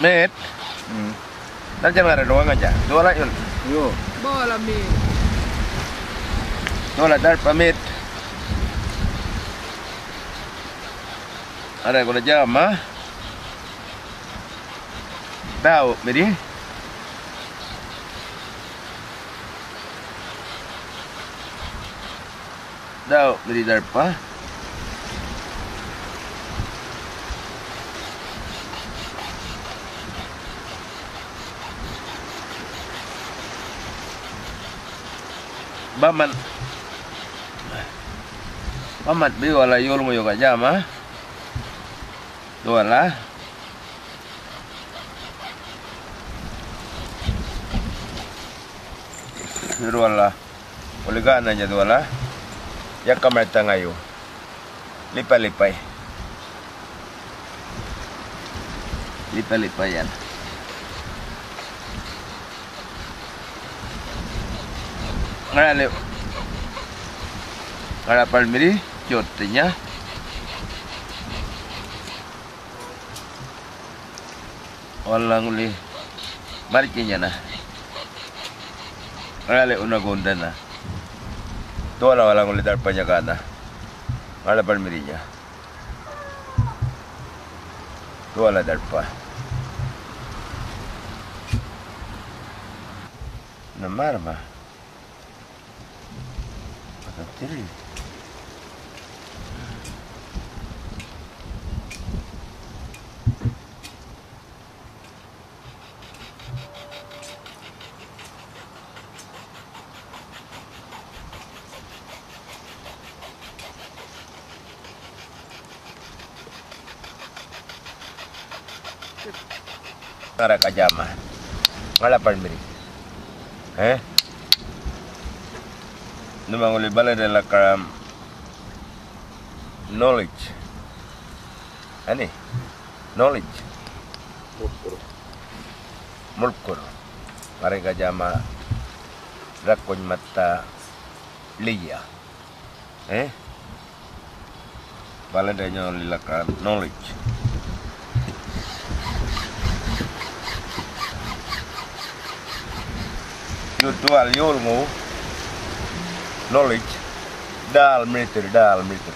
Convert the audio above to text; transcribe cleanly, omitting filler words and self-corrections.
Met. Nanti nggak ada doang aja. Dua lah yun. Yo. Bola mi. Dua lah dar pamit. Ada yang jam mah. Tahu, Miri? Tahu, Miri darpa. Baman bi wala yul mo yoga jama wala pero wala uligan aja wala ya kamerta ngayo lipay yan. Ngara palmiri jotnya walang uli marikinya na ngara una gonda na to walang uli dar panyagana ngara palmirinya to wala darpa namarma Tiri. Ngara kajama. Ngala palmiri. Numang uli bala de la karam knowledge. Ani? Knowledge. Mulkur. Mari kajama rakon mata liya. Bala de nya uli la karam knowledge. Jual yul mo knowledge dal militer dal militer